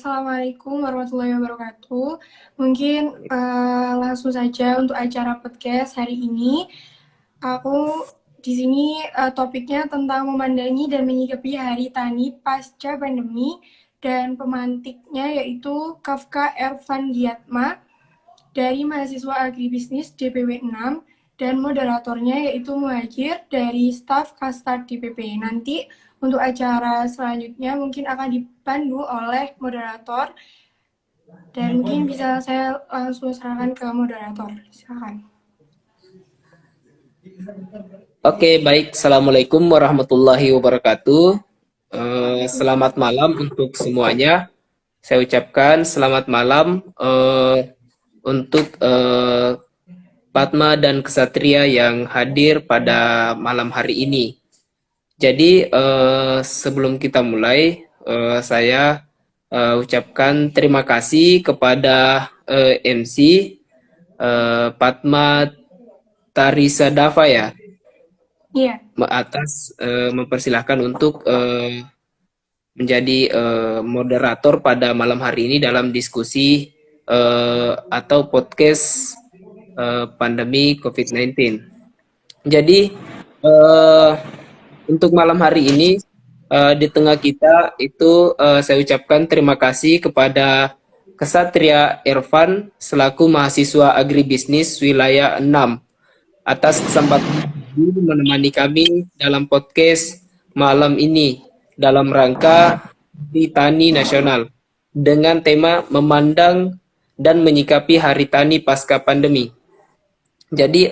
Assalamualaikum warahmatullahi wabarakatuh. Mungkin langsung saja untuk acara podcast hari ini. Aku di sini topiknya tentang memandangi dan menyikapi Hari Tani pasca pandemi, dan pemantiknya yaitu Kafka Ervan Giatma dari mahasiswa agribisnis DPW 6, dan moderatornya yaitu Muhajir dari staf Kastad DPP. Nanti untuk acara selanjutnya mungkin akan dipandu oleh moderator, dan mungkin bisa saya langsung serahkan ke moderator. Silakan. Oke, baik. Assalamualaikum warahmatullahi wabarakatuh. Selamat malam untuk semuanya. Saya ucapkan selamat malam untuk Padma dan Kesatria yang hadir pada malam hari ini. Jadi sebelum kita mulai, saya ucapkan terima kasih kepada MC Padma Tarisa Dava ya, Iya. atas mempersilahkan untuk menjadi moderator pada malam hari ini dalam diskusi atau podcast pandemi COVID-19. Jadi untuk malam hari ini di tengah kita itu saya ucapkan terima kasih kepada Kesatria Ervan selaku mahasiswa agribisnis wilayah 6 atas kesempatan menemani kami dalam podcast malam ini dalam rangka Hari Tani Nasional dengan tema memandang dan menyikapi Hari Tani pasca pandemi. Jadi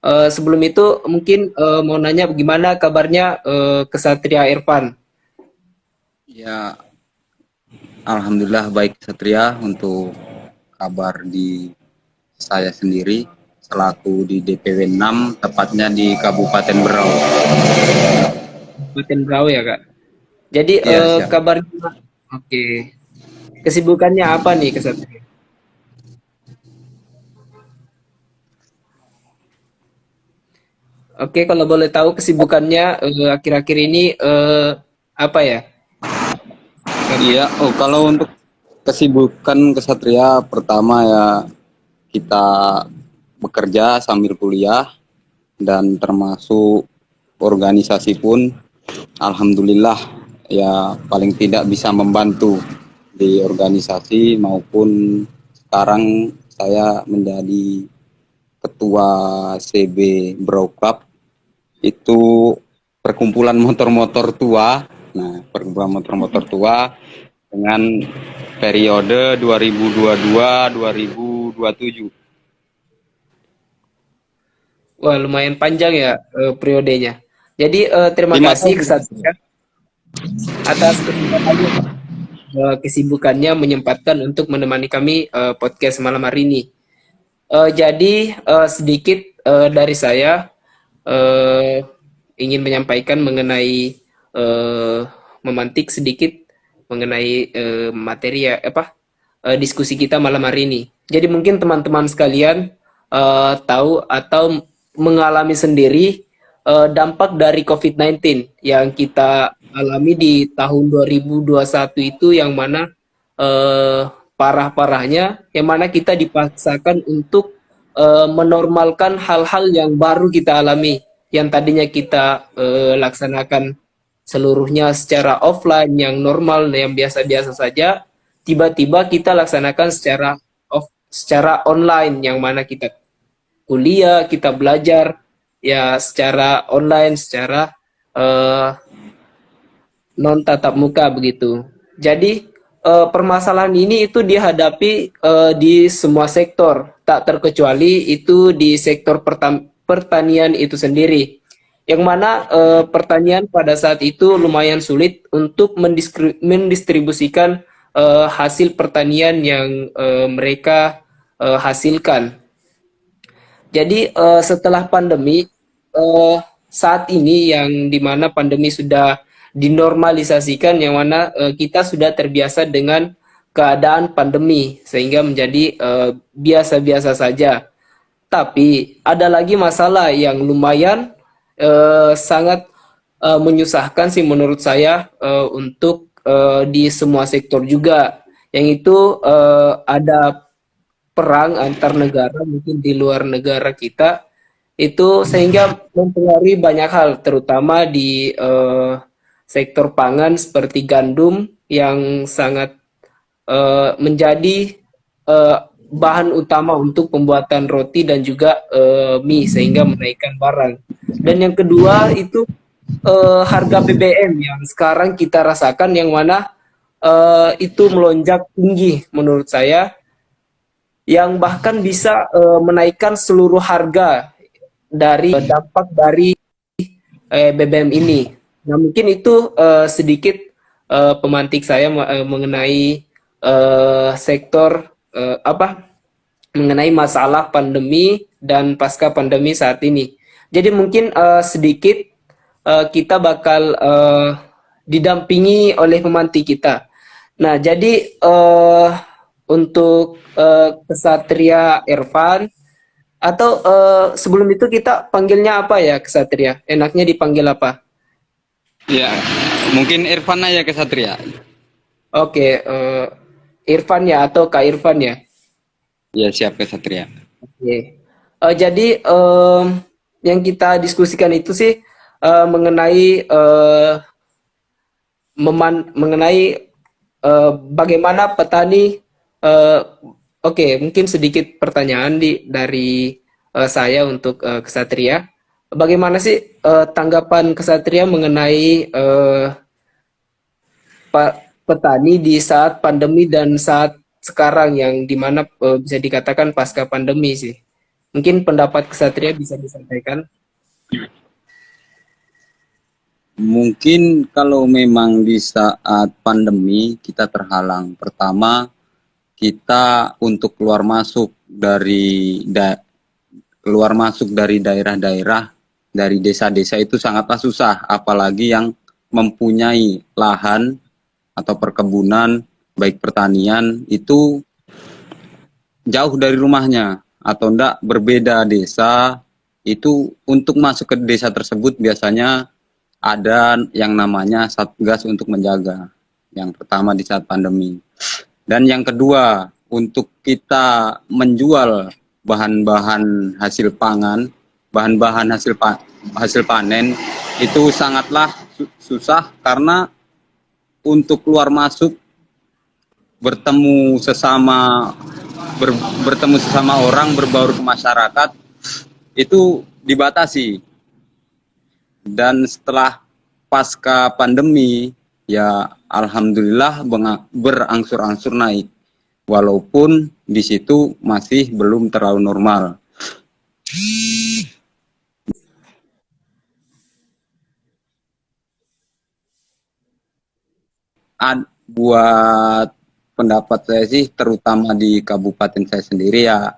sebelum itu mungkin mau nanya bagaimana kabarnya Kesatria Irfan? Ya, alhamdulillah baik Satria. Untuk kabar di saya sendiri selaku di DPW 6, tepatnya di Kabupaten Berau. Kabupaten Berau ya Kak. Jadi Ya, kabarnya, oke. Kesibukannya apa nih Kesatria? Oke, kalau boleh tahu kesibukannya akhir-akhir ini apa ya? Iya. Kalau untuk kesibukan Kesatria, pertama ya kita bekerja sambil kuliah, dan termasuk organisasi pun alhamdulillah ya paling tidak bisa membantu di organisasi, maupun sekarang saya menjadi ketua CB Bro Club, itu perkumpulan motor-motor tua. Nah, perkumpulan motor-motor tua dengan periode 2022-2027. Wah, lumayan panjang ya periodenya. Jadi terima 5 kasih tahun. Kesatria atas kesibukannya menyempatkan untuk menemani kami podcast malam hari ini. Jadi sedikit dari saya ingin menyampaikan mengenai memantik sedikit mengenai materi diskusi kita malam hari ini. Jadi mungkin teman-teman sekalian tahu atau mengalami sendiri dampak dari COVID-19 yang kita alami di tahun 2021 itu, yang mana parah-parahnya, yang mana kita dipaksakan untuk menormalkan hal-hal yang baru kita alami, yang tadinya kita laksanakan seluruhnya secara offline yang normal, yang biasa-biasa saja, tiba-tiba kita laksanakan secara online, yang mana kita kuliah, kita belajar ya secara online, secara non tatap muka begitu. Jadi permasalahan ini itu dihadapi di semua sektor, tak terkecuali itu di sektor pertanian itu sendiri, yang mana pertanian pada saat itu lumayan sulit untuk mendistribusikan hasil pertanian yang mereka hasilkan. Jadi setelah pandemi, saat ini yang dimana pandemi sudah dinormalisasikan, yang mana kita sudah terbiasa dengan keadaan pandemi sehingga menjadi biasa-biasa saja. Tapi ada lagi masalah yang lumayan sangat menyusahkan sih menurut saya untuk di semua sektor juga, yang itu ada perang antar negara mungkin di luar negara kita itu sehingga mempengaruhi banyak hal, terutama di sektor pangan seperti gandum yang sangat menjadi eh, bahan utama untuk pembuatan roti dan juga mie sehingga menaikkan barang. Dan yang kedua itu harga BBM yang sekarang kita rasakan yang mana itu melonjak tinggi menurut saya yang bahkan bisa menaikkan seluruh harga dari dampak dari BBM ini. Nah, mungkin itu sedikit pemantik saya mengenai sektor mengenai masalah pandemi dan pasca pandemi saat ini. Jadi mungkin sedikit kita bakal didampingi oleh pemantik kita. Nah, jadi untuk Kesatria Irfan atau sebelum itu kita panggilnya apa ya Kesatria? Enaknya dipanggil apa? Ya, mungkin Irfan aja Kesatria. Oke, Irfan ya atau Kak Irfan ya? Ya, siap Kesatria. Oke. Jadi yang kita diskusikan itu sih mengenai bagaimana petani. Oke, mungkin sedikit pertanyaan dari saya untuk Kesatria. Bagaimana sih tanggapan Kesatria mengenai petani di saat pandemi dan saat sekarang yang dimana bisa dikatakan pasca pandemi sih? Mungkin pendapat Kesatria bisa disampaikan. Mungkin kalau memang di saat pandemi kita terhalang, pertama kita untuk keluar masuk dari daerah-daerah, dari desa-desa itu sangatlah susah, apalagi yang mempunyai lahan atau perkebunan, baik pertanian, itu jauh dari rumahnya, atau enggak berbeda desa, itu untuk masuk ke desa tersebut biasanya ada yang namanya Satgas untuk menjaga. Yang pertama di saat pandemi. Dan yang kedua, untuk kita menjual bahan-bahan hasil pangan, bahan-bahan hasil panen, itu sangatlah susah karena untuk keluar masuk bertemu sesama orang, berbaur ke masyarakat itu dibatasi. Dan setelah pasca pandemi ya alhamdulillah berangsur-angsur naik, walaupun di situ masih belum terlalu normal. Buat pendapat saya sih, terutama di kabupaten saya sendiri ya,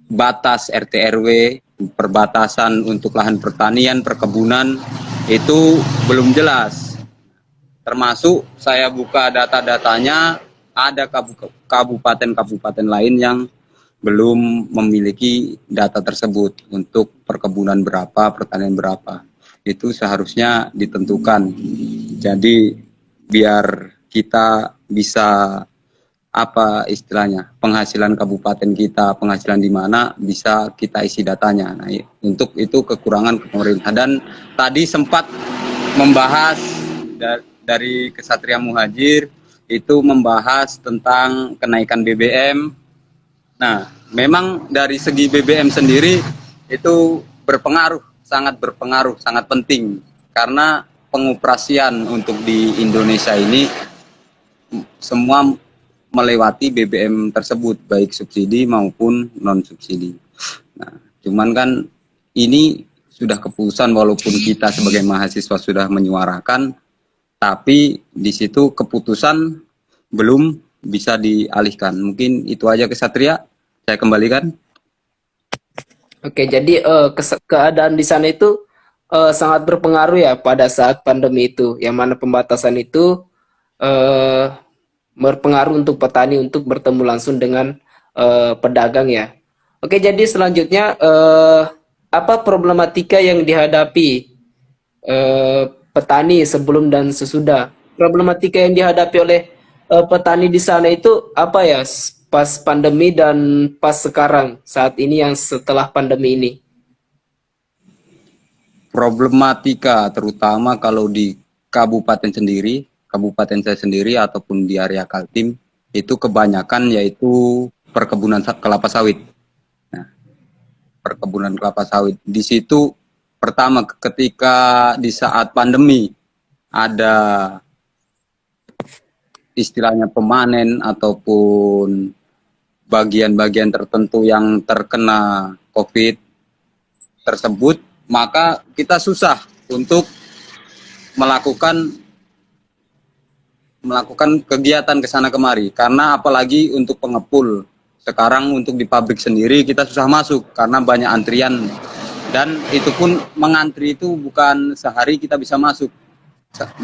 batas RT RW, perbatasan untuk lahan pertanian, perkebunan itu belum jelas. Termasuk saya buka data-datanya, ada kabupaten-kabupaten lain yang belum memiliki data tersebut untuk perkebunan berapa, pertanian berapa. Itu seharusnya ditentukan. Jadi biar kita bisa apa istilahnya, penghasilan kabupaten kita, penghasilan di mana bisa kita isi datanya. Nah, untuk itu kekurangan pemerintah. Dan tadi sempat membahas dari Kesatria Muhajir itu membahas tentang kenaikan BBM. Nah, memang dari segi BBM sendiri itu berpengaruh, sangat berpengaruh, sangat penting karena pengoperasian untuk di Indonesia ini semua melewati BBM tersebut, baik subsidi maupun non subsidi. Nah, cuman kan ini sudah keputusan, walaupun kita sebagai mahasiswa sudah menyuarakan, tapi di situ keputusan belum bisa dialihkan. Mungkin itu aja Kesatria, saya kembalikan. Oke, jadi keadaan di sana itu sangat berpengaruh ya pada saat pandemi itu, yang mana pembatasan itu berpengaruh untuk petani untuk bertemu langsung dengan pedagang ya. Oke, jadi selanjutnya apa problematika yang dihadapi petani sebelum dan sesudah problematika yang dihadapi oleh petani di sana itu apa ya pas pandemi dan pas sekarang saat ini yang setelah pandemi ini? Problematika terutama kalau di kabupaten saya sendiri ataupun di area Kaltim itu kebanyakan yaitu perkebunan kelapa sawit. Nah, perkebunan kelapa sawit di situ pertama ketika di saat pandemi ada istilahnya pemanen ataupun bagian-bagian tertentu yang terkena COVID tersebut, maka kita susah untuk melakukan kegiatan ke sana kemari, karena apalagi untuk pengepul sekarang untuk di pabrik sendiri kita susah masuk karena banyak antrian, dan itu pun mengantri itu bukan sehari kita bisa masuk,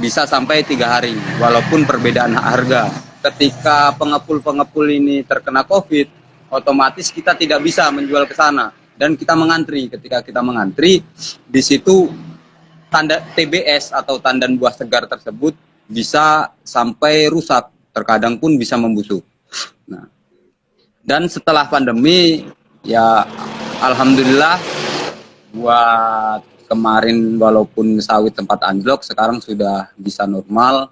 bisa sampai 3 hari walaupun perbedaan harga. Ketika pengepul ini terkena COVID, otomatis kita tidak bisa menjual ke sana dan kita mengantri. Ketika kita mengantri, di situ tanda TBS atau tandan buah segar tersebut bisa sampai rusak, terkadang pun bisa membusuk. Nah, dan setelah pandemi ya alhamdulillah buat kemarin walaupun sawit sempat anjlok, sekarang sudah bisa normal,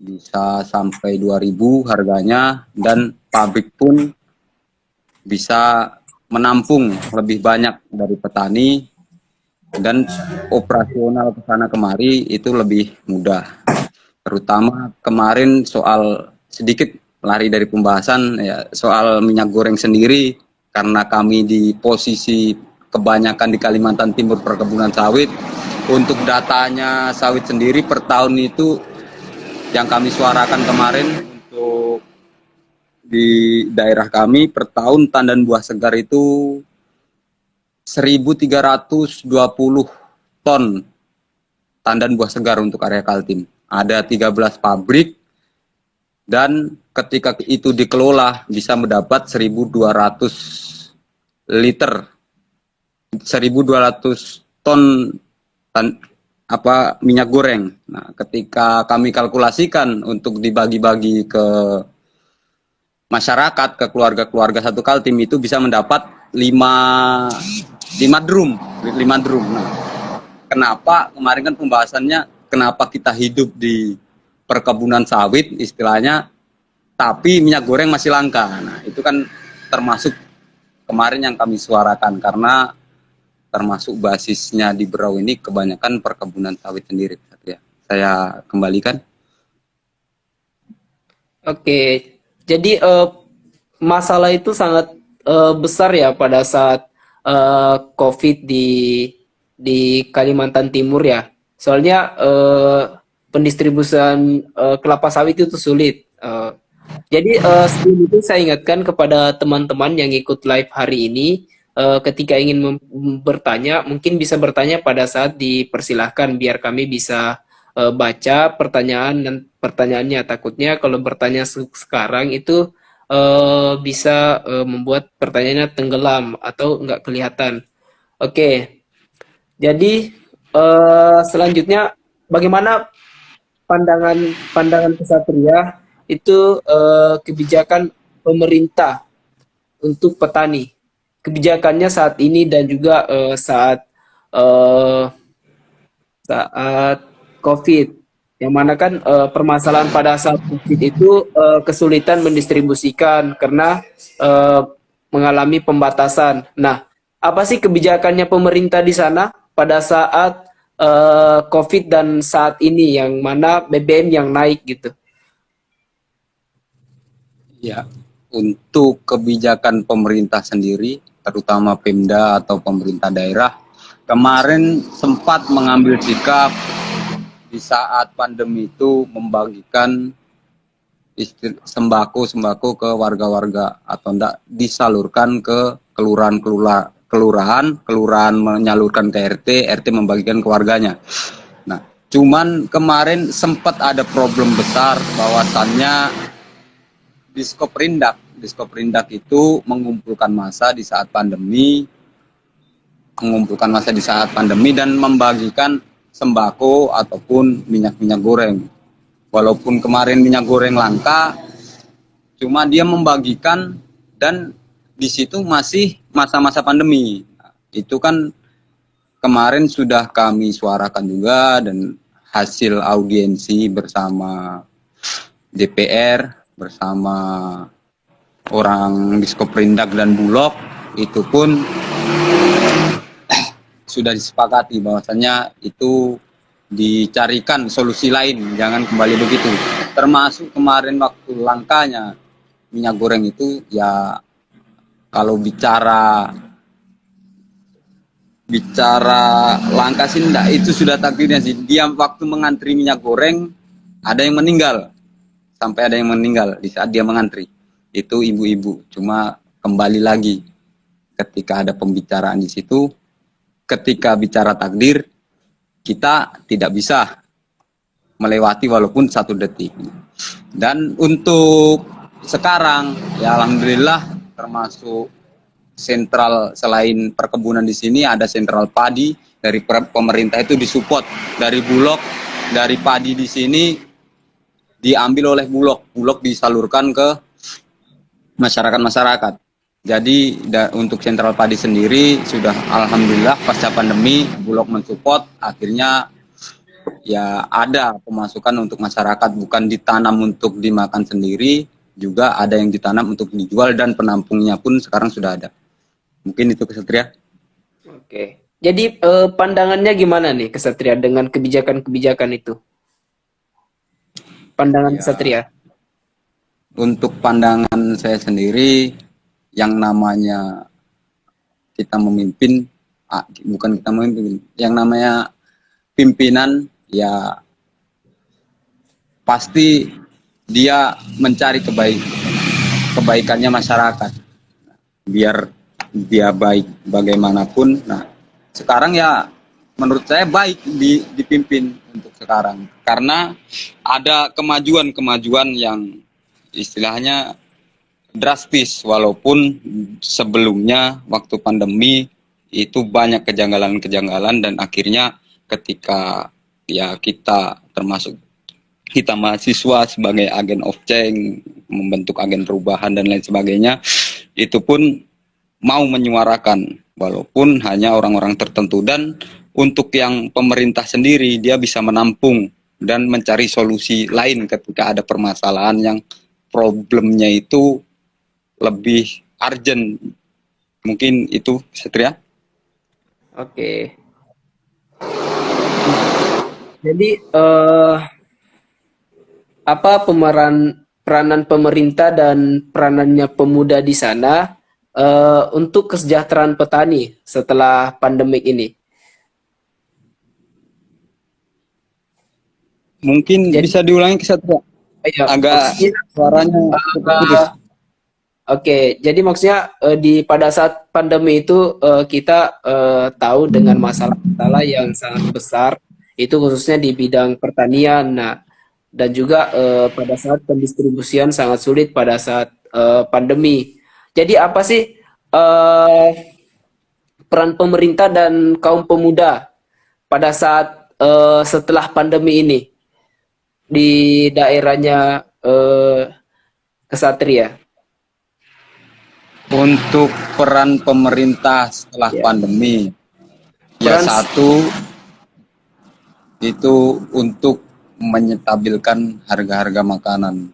bisa sampai 2.000 harganya, dan pabrik pun bisa menampung lebih banyak dari petani, dan operasional ke sana kemari itu lebih mudah. Terutama kemarin soal sedikit lari dari pembahasan ya, soal minyak goreng sendiri, karena kami di posisi kebanyakan di Kalimantan Timur perkebunan sawit. Untuk datanya sawit sendiri per tahun itu yang kami suarakan kemarin untuk di daerah kami per tahun tandan buah segar itu 1.320 ton tandan buah segar untuk area Kaltim. Ada 13 pabrik dan ketika itu dikelola bisa mendapat 1.200 liter, 1.200 ton minyak goreng. Nah, ketika kami kalkulasikan untuk dibagi-bagi ke masyarakat, ke keluarga-keluarga satu Kaltim, itu bisa mendapat 5 drum. Nah, kenapa kemarin kan pembahasannya kenapa kita hidup di perkebunan sawit istilahnya, tapi minyak goreng masih langka. Nah, itu kan termasuk kemarin yang kami suarakan, karena termasuk basisnya di Berau ini kebanyakan perkebunan sawit sendiri. Ya, saya kembalikan. Oke, jadi masalah itu sangat besar ya pada saat COVID di Kalimantan Timur ya. Soalnya pendistribusian kelapa sawit itu sulit. Jadi sebelum itu saya ingatkan kepada teman-teman yang ikut live hari ini, ketika ingin bertanya, mungkin bisa bertanya pada saat dipersilahkan biar kami bisa baca pertanyaan dan pertanyaannya. Takutnya kalau bertanya sekarang itu bisa membuat pertanyaannya tenggelam atau nggak kelihatan. Oke, jadi selanjutnya bagaimana pandangan kesatria itu kebijakan pemerintah untuk petani, kebijakannya saat ini dan juga saat COVID, yang mana kan permasalahan pada saat COVID itu kesulitan mendistribusikan karena mengalami pembatasan. Nah, apa sih kebijakannya pemerintah di sana pada saat COVID dan saat ini, yang mana BBM yang naik gitu? Ya, untuk kebijakan pemerintah sendiri, terutama Pemda atau pemerintah daerah, kemarin sempat mengambil sikap di saat pandemi itu membagikan sembako ke warga-warga, atau enggak disalurkan ke kelurahan menyalurkan ke RT membagikan ke warganya. Nah, cuman kemarin sempat ada problem besar bahwasannya Diskoperindak itu mengumpulkan massa di saat pandemi, dan membagikan sembako ataupun minyak goreng. walaupun kemarin minyak goreng langka, cuma dia membagikan dan di situ masih masa-masa pandemi. Itu kan kemarin sudah kami suarakan juga dan hasil audiensi bersama DPR, bersama orang Diskoperindak dan Bulog, itu pun sudah disepakati bahwasannya itu dicarikan solusi lain, jangan kembali begitu. Termasuk kemarin waktu langkanya minyak goreng itu, ya kalau bicara langka sih enggak, itu sudah takdirnya sih. Dia waktu mengantri minyak goreng ada yang meninggal, sampai ada yang meninggal di saat dia mengantri. Itu ibu-ibu. Cuma kembali lagi ketika ada pembicaraan di situ, ketika bicara takdir, kita tidak bisa melewati walaupun 1 detik. Dan untuk sekarang ya alhamdulillah, termasuk sentral selain perkebunan di sini ada sentral padi dari pemerintah, itu disupport dari Bulog, dari padi di sini diambil oleh Bulog disalurkan ke masyarakat. Jadi untuk sentral padi sendiri sudah alhamdulillah pasca pandemi Bulog mensupport, akhirnya ya ada pemasukan untuk masyarakat, bukan ditanam untuk dimakan sendiri, juga ada yang ditanam untuk dijual dan penampungnya pun sekarang sudah ada. Mungkin itu Kesatria. Oke. Jadi pandangannya gimana nih Kesatria dengan kebijakan-kebijakan itu? Pandangan Ya, Kesatria. untuk pandangan saya sendiri, yang namanya kita memimpin, bukan kita memimpin, yang namanya pimpinan ya pasti dia mencari kebaikannya masyarakat, biar dia baik bagaimanapun. Nah, sekarang ya menurut saya baik dipimpin untuk sekarang, karena ada kemajuan yang istilahnya drastis, walaupun sebelumnya waktu pandemi itu banyak kejanggalan dan akhirnya ketika ya kita, termasuk kita mahasiswa sebagai agen of change, membentuk agen perubahan dan lain sebagainya, itu pun mau menyuarakan walaupun hanya orang-orang tertentu, dan untuk yang pemerintah sendiri dia bisa menampung dan mencari solusi lain ketika ada permasalahan yang problemnya itu lebih urgent. Mungkin itu Satria. Oke. Jadi apa peranan pemerintah dan peranannya pemuda di sana untuk kesejahteraan petani setelah pandemik ini? Mungkin Jadi, bisa diulangi Satria. ya, Agak suaranya putus. Oke, jadi maksudnya pada saat pandemi itu kita tahu dengan masalah-masalah yang sangat besar, itu khususnya di bidang pertanian. Nah, dan juga pada saat pendistribusian sangat sulit pada saat pandemi. Jadi apa sih peran pemerintah dan kaum pemuda pada saat setelah pandemi ini di daerahnya Kesatria? Untuk peran pemerintah setelah pandemi, ya satu itu untuk menyetabilkan harga-harga makanan.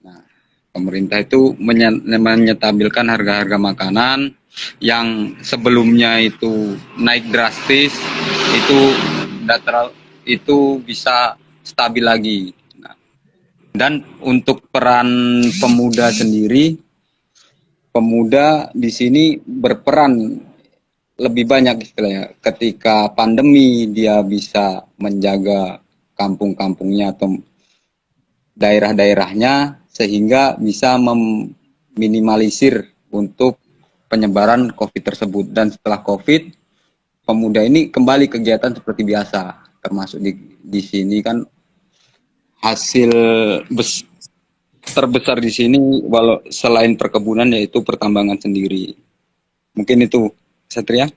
Nah, pemerintah itu menyetabilkan harga-harga makanan yang sebelumnya itu naik drastis, itu bisa stabil lagi. Nah, dan untuk peran pemuda sendiri, pemuda di sini berperan lebih banyak istilahnya. Ketika pandemi dia bisa menjaga kampung-kampungnya atau daerah-daerahnya sehingga bisa meminimalisir untuk penyebaran COVID tersebut. Dan setelah COVID, pemuda ini kembali kegiatan seperti biasa. Termasuk di sini kan hasil terbesar di sini walau selain perkebunan yaitu pertambangan sendiri. Mungkin itu Satria.